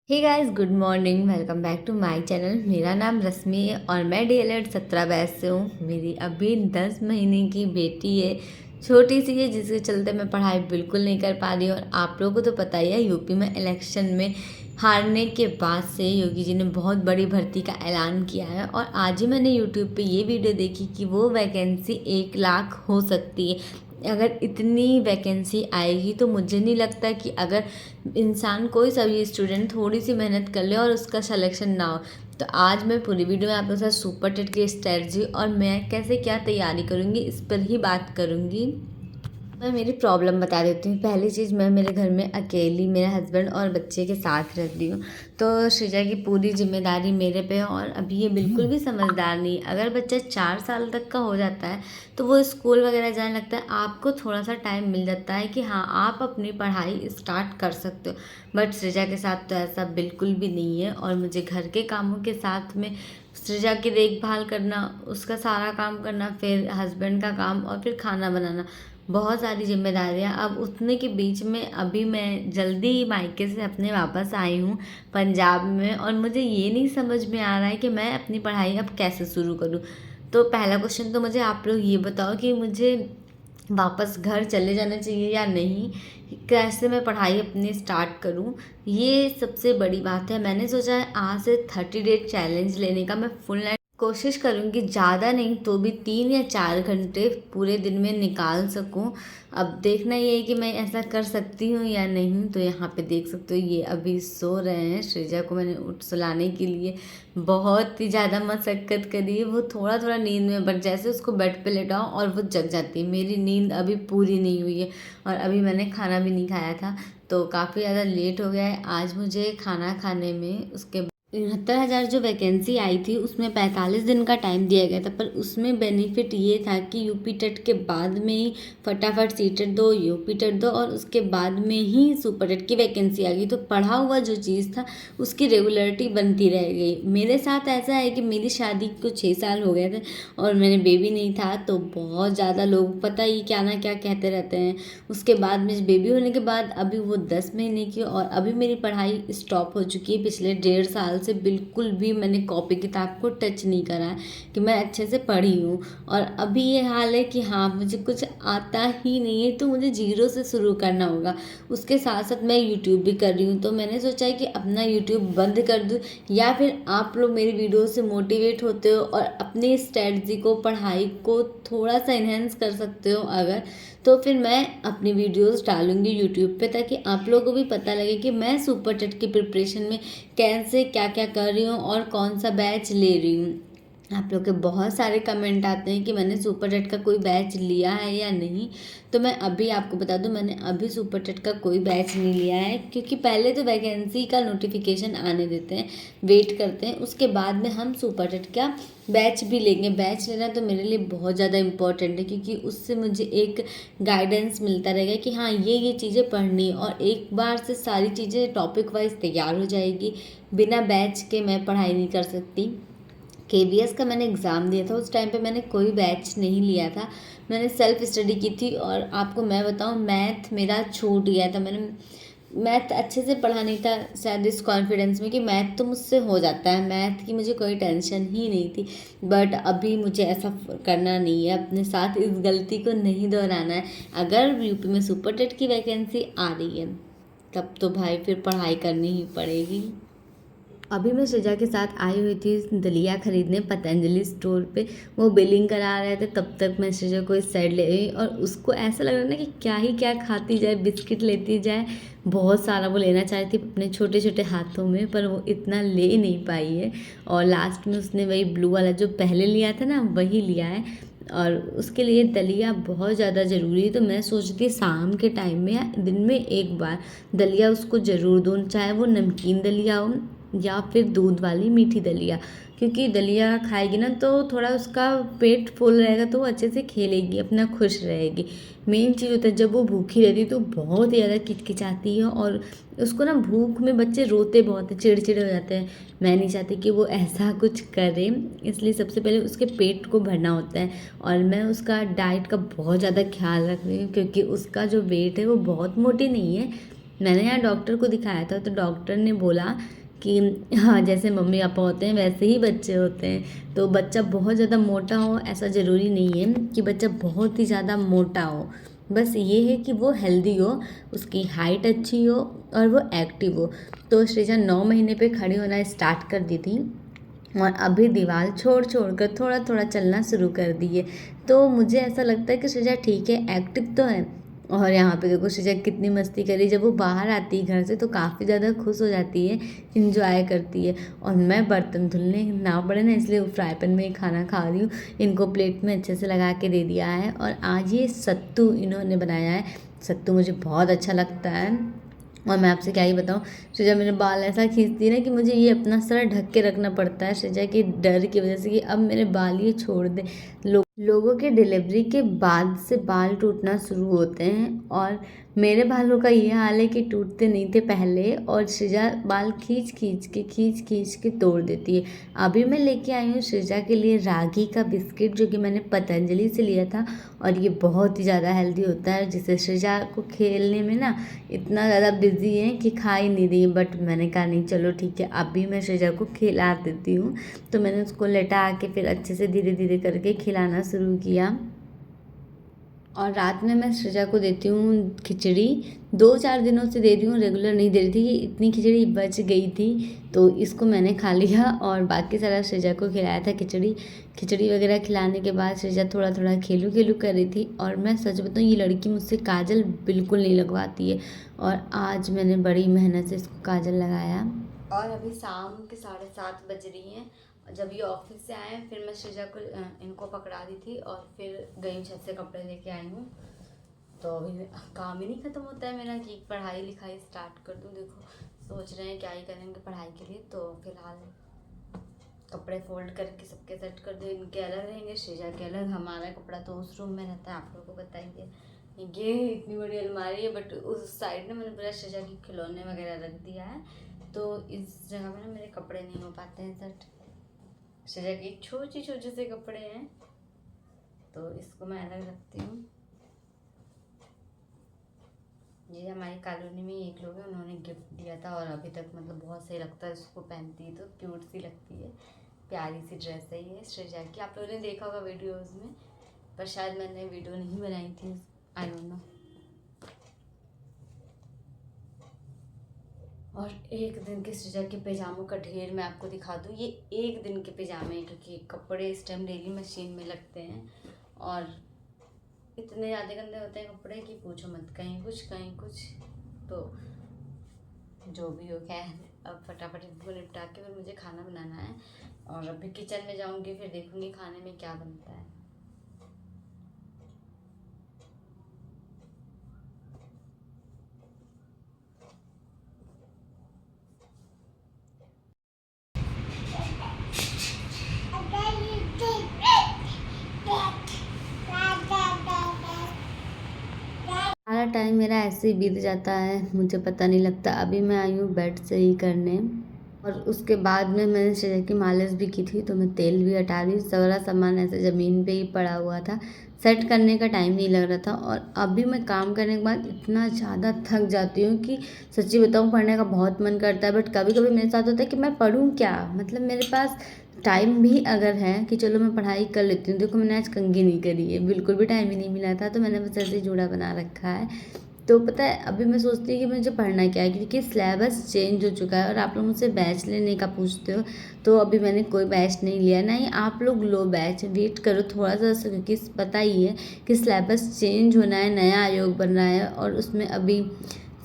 Hey guys, good morning. Welcome back to my channel. मेरा नाम रश्मि है और मैं डीएलएड 17 बैच से हूँ। मेरी अभी 10 महीने की बेटी है, छोटी सी है, जिसके चलते मैं पढ़ाई बिल्कुल नहीं कर पा रही हूँ। और आप लोगों को तो पता ही है, यूपी में इलेक्शन में हारने के बाद से योगी जी ने बहुत बड़ी भर्ती का ऐलान किया है। और आज ही मैंने यूट्यूब पे ये वीडियो देखी कि वो वैकेंसी 1 लाख हो सकती है। अगर इतनी वैकेंसी आएगी तो मुझे नहीं लगता कि अगर इंसान कोई सा भी स्टूडेंट थोड़ी सी मेहनत कर ले और उसका सिलेक्शन ना हो। तो आज मैं पूरी वीडियो में आप लोगों के साथ सुपर टेट की स्ट्रेटजी और मैं कैसे क्या तैयारी करूँगी इस पर ही बात करूँगी। मैं मेरी प्रॉब्लम बता देती हूँ। पहली चीज़, मैं मेरे घर में अकेली मेरे हस्बैंड और बच्चे के साथ रहती हूँ। तो सृजा की पूरी जिम्मेदारी मेरे पे है और अभी ये बिल्कुल भी समझदार नहीं। अगर बच्चा 4 साल तक का हो जाता है तो वो स्कूल वगैरह जाने लगता है, आपको थोड़ा सा टाइम मिल जाता है कि हाँ, आप अपनी पढ़ाई स्टार्ट कर सकते हो। बट सृजा के साथ तो ऐसा बिल्कुल भी नहीं है। और मुझे घर के कामों के साथ में सृजा की देखभाल करना, उसका सारा काम करना, फिर हस्बैंड का काम और फिर खाना बनाना, बहुत सारी जिम्मेदारियां। अब उतने के बीच में अभी मैं जल्दी ही मायके से अपने वापस आई हूँ पंजाब में, और मुझे ये नहीं समझ में आ रहा है कि मैं अपनी पढ़ाई अब कैसे शुरू करूँ। तो पहला क्वेश्चन तो मुझे आप लोग ये बताओ कि मुझे वापस घर चले जाना चाहिए या नहीं, कैसे मैं पढ़ाई अपनी स्टार्ट करूं। ये सबसे बड़ी बात है। मैंने सोचा है आज से 30 डे चैलेंज लेने का। मैं फुल नाइट कोशिश करूंगी, ज़्यादा नहीं तो भी 3 या 4 घंटे पूरे दिन में निकाल सकूं। अब देखना ये है कि मैं ऐसा कर सकती हूँ या नहीं। तो यहाँ पे देख सकते हो, ये अभी सो रहे हैं। सृजा को मैंने उठ सुलाने के लिए बहुत ही ज़्यादा मशक्क़त करी है। वो थोड़ा थोड़ा नींद में, बट जैसे उसको बेड पे लेटाओ और वो जग जाती है। मेरी नींद अभी पूरी नहीं हुई है और अभी मैंने खाना भी नहीं खाया था, तो काफ़ी ज़्यादा लेट हो गया है आज मुझे खाना खाने में। उसके 69,000 जो वैकेंसी आई थी उसमें 45 दिन का टाइम दिया गया था, पर उसमें बेनिफिट ये था कि यूपी टेट के बाद में ही फटाफट सी टेट दो, यूपी टेट दो और उसके बाद में ही सुपर टेट की वैकेंसी आ गई। तो पढ़ा हुआ जो चीज़ था उसकी रेगुलरिटी बनती रह गई। मेरे साथ ऐसा है कि मेरी शादी को 6 साल हो गए थे और मैंने बेबी नहीं था, तो बहुत ज़्यादा लोग पता ही क्या ना क्या कहते रहते हैं। उसके बाद में बेबी होने के बाद अभी वो 10 महीने की, और अभी मेरी पढ़ाई स्टॉप हो चुकी है। पिछले 1.5 साल से बिल्कुल भी मैंने कॉपी किताब को टच नहीं करा है कि मैं अच्छे से पढ़ी हूँ। और अभी ये हाल है कि हाँ, मुझे कुछ आता ही नहीं है, तो मुझे जीरो से शुरू करना होगा। उसके साथ साथ मैं यूट्यूब भी कर रही हूँ, तो मैंने सोचा है कि अपना यूट्यूब बंद कर दूँ, या फिर आप लोग मेरी वीडियो से मोटिवेट होते हो और अपनी स्ट्रेटजी को, पढ़ाई को थोड़ा सा इन्हेंस कर सकते हो अगर, तो फिर मैं अपनी वीडियोस डालूंगी यूट्यूब पे, ताकि आप लोगों को भी पता लगे कि मैं सुपर टेट की प्रिपरेशन में कैसे क्या क्या कर रही हूँ और कौन सा बैच ले रही हूँ। आप लोग के बहुत सारे कमेंट आते हैं कि मैंने सुपर टेट का कोई बैच लिया है या नहीं। तो मैं अभी आपको बता दूं, मैंने अभी सुपर टेट का कोई बैच नहीं लिया है, क्योंकि पहले तो वैकेंसी का नोटिफिकेशन आने देते हैं, वेट करते हैं, उसके बाद में हम सुपर टेट का बैच भी लेंगे। बैच लेना तो मेरे लिए बहुत ज़्यादा इम्पोर्टेंट है, क्योंकि उससे मुझे एक गाइडेंस मिलता रहेगा कि हाँ, ये चीज़ें पढ़नी, और एक बार से सारी चीज़ें टॉपिक वाइज तैयार हो जाएगी। बिना बैच के मैं पढ़ाई नहीं कर सकती। केबीएस का मैंने एग्ज़ाम दिया था, उस टाइम पे मैंने कोई बैच नहीं लिया था, मैंने सेल्फ स्टडी की थी। और आपको मैं बताऊं, मैथ मेरा छूट गया था। मैंने मैथ अच्छे से पढ़ा नहीं था, शायद इस कॉन्फिडेंस में कि मैथ तो मुझसे हो जाता है, मैथ की मुझे कोई टेंशन ही नहीं थी। बट अभी मुझे ऐसा करना नहीं है, अपने साथ इस गलती को नहीं दोहराना है। अगर यूपी में सुपर टेट की वैकेंसी आ रही है तब तो भाई फिर पढ़ाई करनी ही पड़ेगी। अभी मैं सृजा के साथ आई हुई थी दलिया खरीदने पतंजलि स्टोर पे। वो बिलिंग करा रहे थे, तब तक मैं सृजा को इस साइड ले गई और उसको ऐसा लग रहा ना कि क्या ही क्या खाती जाए, बिस्किट लेती जाए। बहुत सारा वो लेना चाह रही थी अपने छोटे छोटे हाथों में, पर वो इतना ले नहीं पाई है। और लास्ट में उसने वही ब्लू वाला जो पहले लिया था ना, वही लिया है। और उसके लिए दलिया बहुत ज़्यादा ज़रूरी है, तो मैं सोचती शाम के टाइम में या दिन में एक बार दलिया उसको ज़रूर दूँ, चाहे वो नमकीन दलिया हो या फिर दूध वाली मीठी दलिया। क्योंकि दलिया खाएगी ना तो थोड़ा उसका पेट फुल रहेगा, तो वो अच्छे से खेलेगी, अपना खुश रहेगी। मेन चीज़ होता है, जब वो भूखी रहती है तो बहुत ही ज़्यादा किचकिचाती है, और उसको ना भूख में बच्चे रोते बहुत है, चिड़चिड़े हो जाते हैं। मैं नहीं चाहती कि वो ऐसा कुछ करे, इसलिए सबसे पहले उसके पेट को भरना होता है। और मैं उसका डाइट का बहुत ज़्यादा ख्याल रख रही हूँ, क्योंकि उसका जो वेट है वो बहुत मोटी नहीं है, मैंने यहाँ डॉक्टर को दिखाया था तो डॉक्टर ने बोला कि हाँ, जैसे मम्मी पापा होते हैं वैसे ही बच्चे होते हैं। तो बच्चा बहुत ज़्यादा मोटा हो ऐसा ज़रूरी नहीं है कि बच्चा बहुत ही ज़्यादा मोटा हो। बस ये है कि वो हेल्दी हो, उसकी हाइट अच्छी हो और वो एक्टिव हो। तो सृजा 9 महीने पे खड़ी होना स्टार्ट कर दी थी और अभी दीवार छोड़ छोड़ कर थोड़ा थोड़ा चलना शुरू कर दिए। तो मुझे ऐसा लगता है कि सृजा ठीक है, एक्टिव तो है। और यहाँ पे देखो सृजा कितनी मस्ती करी, जब वो बाहर आती है घर से तो काफ़ी ज़्यादा खुश हो जाती है, इंजॉय करती है। और मैं बर्तन धुलने ना पड़े ना इसलिए फ्राई पैन में ही खाना खा रही हूँ। इनको प्लेट में अच्छे से लगा के दे दिया है। और आज ये सत्तू इन्होंने बनाया है। सत्तू मुझे बहुत अच्छा लगता है। और मैं आपसे क्या ही बताऊँ, सृजा मेरे बाल ऐसा खींचती है ना कि मुझे ये अपना सर ढक के रखना पड़ता है सृजा के डर की वजह से कि अब मेरे बाल ये छोड़ दे। लोगों के डिलीवरी के बाद से बाल टूटना शुरू होते हैं और मेरे बालों का ये हाल है कि टूटते नहीं थे पहले। और सृजा बाल खींच खींच के तोड़ देती है। अभी मैं लेके आई हूँ सृजा के लिए रागी का बिस्किट, जो कि मैंने पतंजलि से लिया था। और ये बहुत ही ज़्यादा हेल्दी होता है, जिससे सृजा को खेलने में ना इतना ज़्यादा बिजी है कि खा ही नहीं रही। बट मैंने कहा नहीं चलो ठीक है, अभी मैं सृजा को खिला देती हूँ। तो मैंने उसको लेटा के फिर अच्छे से धीरे धीरे करके खिलाना शुरू किया। और रात में मैं सृजा को देती हूँ खिचड़ी। 2-4 दिनों से दे रही हूँ, रेगुलर नहीं दे रही थी। इतनी खिचड़ी बच गई थी तो इसको मैंने खा लिया और बाकी सारा सृजा को खिलाया था खिचड़ी वगैरह खिलाने के बाद सृजा थोड़ा थोड़ा खेलू खेलू कर रही थी। और मैं सच बताऊँ, ये लड़की मुझसे काजल बिल्कुल नहीं लगवाती है और आज मैंने बड़ी मेहनत से इसको काजल लगाया। और अभी शाम के 7:30 बज रही हैं। जब ये ऑफिस से आए फिर मैं सृजा को इनको पकड़ा दी थी और फिर गई छत से कपड़े लेके आई हूँ। तो अभी काम ही नहीं ख़त्म होता है मेरा कि पढ़ाई लिखाई स्टार्ट कर दूँ। देखो सोच रहे हैं क्या ही करेंगे पढ़ाई के लिए। तो फिलहाल कपड़े फोल्ड करके सबके सेट कर दो, इनके अलग रहेंगे सृजा के अलग। हमारा कपड़ा तो उस रूम में रहता है, आप लोगों को बताइए। ये इतनी बड़ी अलमारी है बट उस साइड में मैंने पूरा सृजा के खिलौने वगैरह रख दिया है। तो इस जगह में ना मेरे कपड़े नहीं हो पाते हैं सेट। सृजा के छोटे छोटे से कपड़े हैं तो इसको मैं अलग रखती हूँ। ये हमारी कॉलोनी में एक लोग हैं, उन्होंने गिफ्ट दिया था और अभी तक मतलब बहुत सही लगता है, इसको पहनती है तो क्यूट सी लगती है। प्यारी सी ड्रेस है ये सृजा की, आप लोगों ने देखा होगा वीडियोस में, पर शायद मैंने वीडियो नहीं बनाई थी, आई डोंट नो। और एक दिन के सृजा के पैजामों का ढेर मैं आपको दिखा दूँ। ये एक दिन के पैजामे हैं क्योंकि कपड़े इस टाइम डेली मशीन में लगते हैं और इतने ज़्यादा गंदे होते हैं कपड़े कि पूछो मत, कहीं कुछ। तो जो भी हो खैर, अब फटाफट इनको निपटा के फिर मुझे खाना बनाना है और अभी किचन में जाऊँगी, फिर देखूँगी खाने में क्या बनता है। सारा टाइम मेरा ऐसे ही बीत जाता है, मुझे पता नहीं लगता। अभी मैं आई हूँ बेड से ही करने और उसके बाद में मैंने सृजा की मालिश भी की थी, तो मैं तेल भी हटा रही हूँ। सारा सामान ऐसे ज़मीन पे ही पड़ा हुआ था, सेट करने का टाइम नहीं लग रहा था। और अभी मैं काम करने के बाद इतना ज़्यादा थक जाती हूँ कि सच्ची बताऊँ पढ़ने का बहुत मन करता है। बट कभी कभी मेरे साथ होता है कि मैं पढूँ क्या, मतलब मेरे पास टाइम भी अगर है कि चलो मैं पढ़ाई कर लेती हूँ। देखो मैंने आज कंघी नहीं करी है, बिल्कुल भी टाइम ही नहीं मिला था, तो मैंने बस ऐसे ही जूड़ा बना रखा है। तो पता है अभी मैं सोचती हूँ कि मुझे पढ़ना क्या है, क्योंकि सिलेबस चेंज हो चुका है। और आप लोग मुझसे बैच लेने का पूछते हो, तो अभी मैंने कोई बैच नहीं लिया, नहीं आप लोग लो बैच, वेट करो थोड़ा सा, क्योंकि पता ही है कि सिलेबस चेंज होना है, नया आयोग बन रहा है और उसमें अभी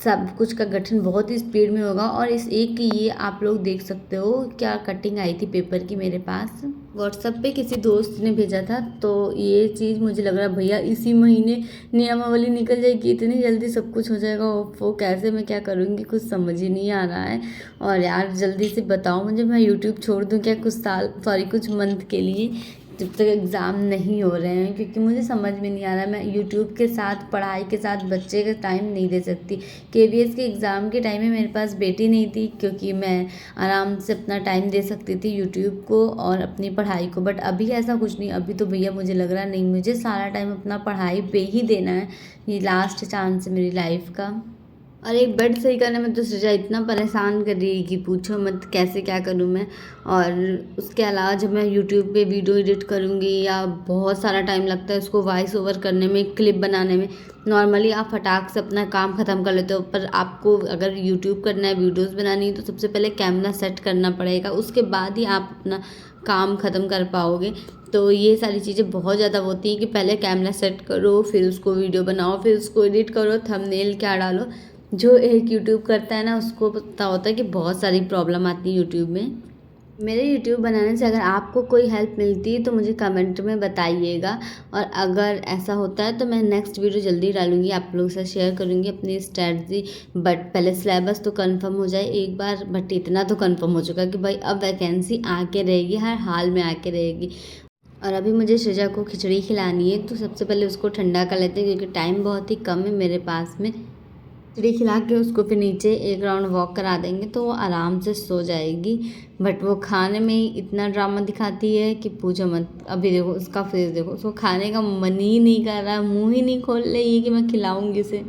सब कुछ का गठन बहुत ही स्पीड में होगा। और इस एक की ये आप लोग देख सकते हो क्या कटिंग आई थी पेपर की मेरे पास, व्हाट्सएप पे किसी दोस्त ने भेजा था। तो ये चीज़ मुझे लग रहा है भैया इसी महीने नियमावली निकल जाएगी, इतनी जल्दी सब कुछ हो जाएगा। वो कैसे मैं क्या करूँगी कुछ समझ ही नहीं आ रहा है। और यार जल्दी से बताओ मुझे, मैं यूट्यूब छोड़ दूँ क्या कुछ मंथ के लिए, जब तक एग्ज़ाम नहीं हो रहे हैं, क्योंकि मुझे समझ में नहीं आ रहा है। मैं यूट्यूब के साथ पढ़ाई के साथ बच्चे का टाइम नहीं दे सकती। केवीएस के एग्ज़ाम के टाइम में मेरे पास बेटी नहीं थी, क्योंकि मैं आराम से अपना टाइम दे सकती थी यूट्यूब को और अपनी पढ़ाई को। बट अभी ऐसा कुछ नहीं, अभी तो भैया मुझे लग रहा नहीं, मुझे सारा टाइम अपना पढ़ाई पे ही देना है। ये लास्ट चांस है मेरी लाइफ का। और एक बेड सही करने में तो सृजा इतना परेशान कर रही है कि पूछो मत, कैसे क्या करूँ मैं। और उसके अलावा जब मैं यूट्यूब पे वीडियो एडिट करूँगी या बहुत सारा टाइम लगता है उसको वॉइस ओवर करने में, क्लिप बनाने में। नॉर्मली आप फटाक से अपना काम ख़त्म कर लेते हो, पर आपको अगर यूट्यूब करना है, वीडियोज़ बनानी है, तो सबसे पहले कैमरा सेट करना पड़ेगा, उसके बाद ही आप अपना काम ख़त्म कर पाओगे। तो ये सारी चीज़ें बहुत ज़्यादा होती हैं कि पहले कैमरा सेट करो, फिर उसको वीडियो बनाओ, फिर उसको एडिट करो, थंबनेल क्या डालो। जो एक यूट्यूब करता है ना, उसको पता होता है कि बहुत सारी प्रॉब्लम आती है यूट्यूब में। मेरे यूट्यूब बनाने से अगर आपको कोई हेल्प मिलती है तो मुझे कमेंट में बताइएगा। और अगर ऐसा होता है तो मैं नेक्स्ट वीडियो जल्दी डालूँगी, आप लोगों के साथ शेयर करूँगी अपनी स्ट्रैटेजी। बट पहले सिलेबस तो कंफर्म हो जाए एक बार। बट इतना तो कंफर्म हो चुका कि भाई अब वैकेंसी आके रहेगी, हर हाल में आके रहेगी। और अभी मुझे सृजा को खिचड़ी खिलानी है, तो सबसे पहले उसको ठंडा कर लेते हैं क्योंकि टाइम बहुत ही कम है मेरे पास में। खिचड़ी खिला के उसको फिर नीचे एक राउंड वॉक करा देंगे तो वो आराम से सो जाएगी। बट वो खाने में ही इतना ड्रामा दिखाती है कि पूछो मत। अभी देखो उसका फेस देखो, उसको खाने का मन ही नहीं कर रहा, मुंह ही नहीं खोल रही है कि मैं खिलाऊंगी उसे।